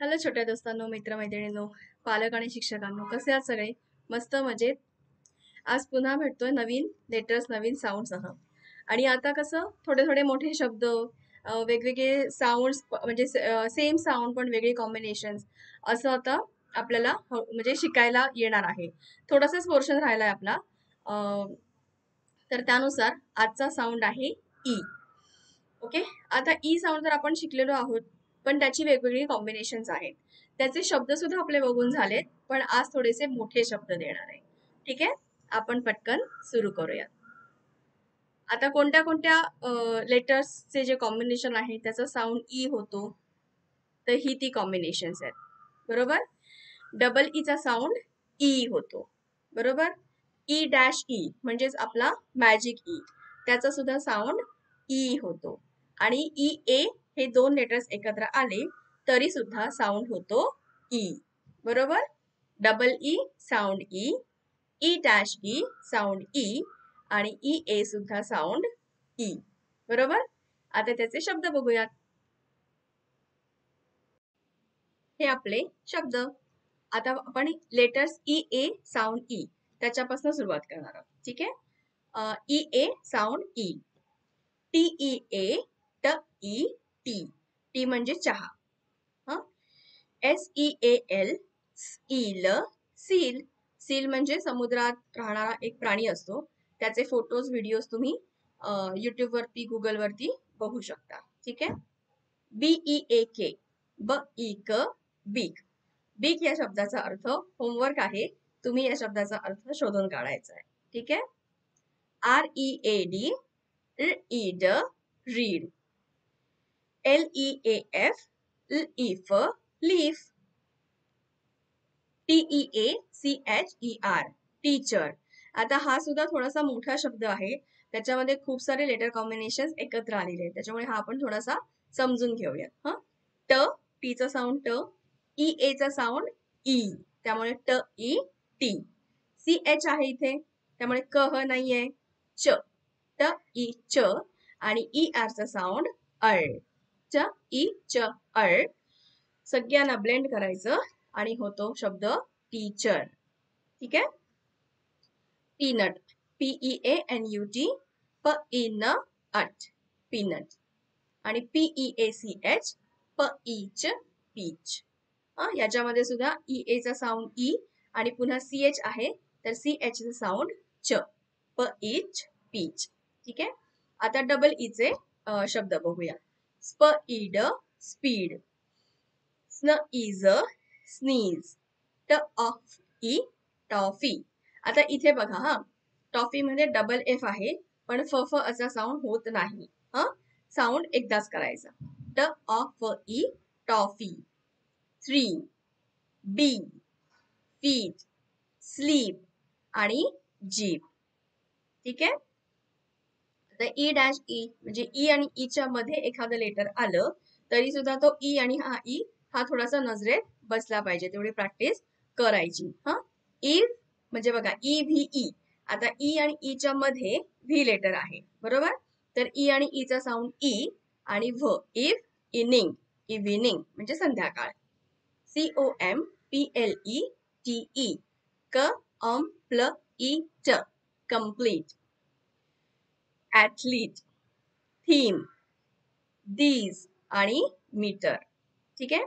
Hello छोट्या दोस्तांनो, मित्रमैत्रिणींनो, पालक आणि शिक्षकांनो, कसे आहात सगळे? मस्त मजेत. आज पुन्हा भेटतोय नवीन लेटर्स, नवीन साऊंडसह. आणि आता कसं थोडे थोडे मोठे शब्द, वेगवेगळे साऊंड्स, म्हणजे सेम साऊंड पण वेगळे कॉम्बिनेशन्स, असं आता आपल्याला म्हणजे शिकायला येणार आहे. थोडासाच पोर्शन राहिलाय आपला. तर त्यानुसार आजचा साऊंड आहे ई. ओके. आता ई साऊंड तर आपण शिकलेलो आहोत, पण त्याची वेगवेगळी कॉम्बिनेशन्स आहेत. त्याचे शब्द सुद्धा आपले बघून झालेत, पण आज थोडेसे मोठे शब्द देणार आहे. ठीक आहे, आपण पटकन सुरू करूया. आता कोणत्या कोणत्या लेटर्सचे जे कॉम्बिनेशन आहे त्याचा साऊंड ई होतो, तर ही ती कॉम्बिनेशन्स आहेत. बरोबर. डबल ईचा साऊंड ई होतो. बरोबर. ई डॅश ई म्हणजेच आपला मॅजिक ई, त्याचा सुद्धा साऊंड ई होतो. आणि ई ए हे दोन लेटर्स एकत्र आले तरी सुद्धा साऊंड होतो ई. बरोबर. Double E sound E, E dash E sound E, आणि ई ए सुद्धा साऊंड ई. बरोबर. आता त्याचे शब्द बघूयात. हे आपले शब्द. आता आपण letters E A sound E त्याच्यापासून सुरुवात करणार आहोत. ठीक आहे. E A sound E. T E A ट ई टी. टी म्हणजे चहा. एस ई ए एल स्ईल सील. सील म्हणजे समुद्रात राहणारा एक प्राणी असतो. त्याचे फोटोज, व्हिडिओज तुम्ही युट्यूब वरती, गुगल वरती बघू शकता. ठीक आहे. बी ई ए के ब ई क बीक. बीक या शब्दाचा अर्थ होमवर्क आहे, तुम्ही या शब्दाचा अर्थ शोधून काढायचा आहे. ठीक आहे. आर ई ए डी ईड read. L E A F leaf leaf. T E A C H E R teacher. आता हा सुद्धा थोडासा मोठा शब्द आहे, त्याच्यामध्ये खूप सारे लेटर कॉम्बिनेशन एकत्र आलेले आहेत, त्याच्यामुळे हा आपण थोडासा समजून घेऊया. ट, टीचा साऊंड ट. ई ए चा साऊंड ई, त्यामुळे ट ई टी. सी एच आहे इथे, त्यामुळे क ह नाहीये. च, ट ई च. आणि ई आर चा साऊंड अळ. च ई च अळ. सगळ्यांना ब्लेंड करायचं आणि होतो शब्द टीचर. ठीक आहे. Peanut, P E A N U T प इन अट पीनट. आणि पीई ए सी एच प ईच पीच. याच्यामध्ये सुद्धा ई ए चा साऊंड ई आणि पुन्हा सी एच आहे, तर सी एच चा साऊंड च, प ईच पीच. ठीक आहे. आता डबल ई चे शब्द बघूया. स्प ईड स्पीड. स्न इज स्नीज. ट ऑफ ई टॉफी. आता इथे बघा, टॉफी मध्ये डबल एफ आहे, पण फ फ असा साऊंड होत नाही. साऊंड एकदाच करायचा. ट ऑफ ई toffee. Three, bee, feet, sleep आणि जीप. ठीक आहे. आता ई डॅश ई म्हणजे ई आणि ईच्या मध्ये एखादं लेटर आलं तरी सुद्धा तो ई आणि हा थोडासा नजरेत बसला पाहिजे, तेवढी प्रॅक्टिस करायची. ई म्हणजे बघा, ई व्ही ई. आता ई आणि ईच्या मध्ये व्ही लेटर आहे. बरोबर. तर ई आणि ईचा साऊंड ई आणि व्ह इफ इनिंग, इव्हिनिंग म्हणजे संध्याकाळ. C O M P L E T E क प्ल ई ट कम्प्लीट. ऍथलीट, थीम, दीज आणि मीटर. ठीक आहे.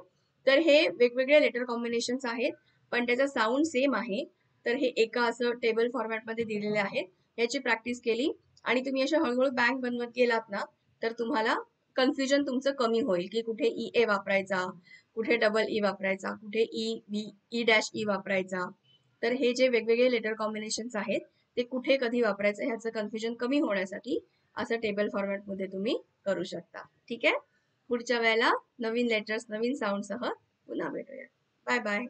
तर हे वेगवेगळे लेटर कॉम्बिनेशन्स आहेत, पण त्याचा साऊंड सेम आहे. तर हे एका असं टेबल फॉर्मॅटमध्ये दिलेले आहेत. याची प्रॅक्टिस केली आणि तुम्ही अशा हळूहळू बँक बनवत गेलात ना, तर तुम्हाला कन्फ्युजन तुमचं कमी होईल की कुठे ई ए वापरायचा, कुठे डबल ई वापरायचा, कुठे ई डॅश ई वापरायचा. तर हे जे वेगवेगळे लेटर कॉम्बिनेशन्स आहेत ते कुठे कधी वापरायचं ह्याचं कन्फ्युजन कमी होण्यासाठी असं टेबल फॉर्मॅट मध्ये तुम्ही करू शकता. ठीक आहे. पुढच्या वेळेला नवीन लेटर्स, नवीन साऊंड सह पुन्हा भेटूया. Bye bye.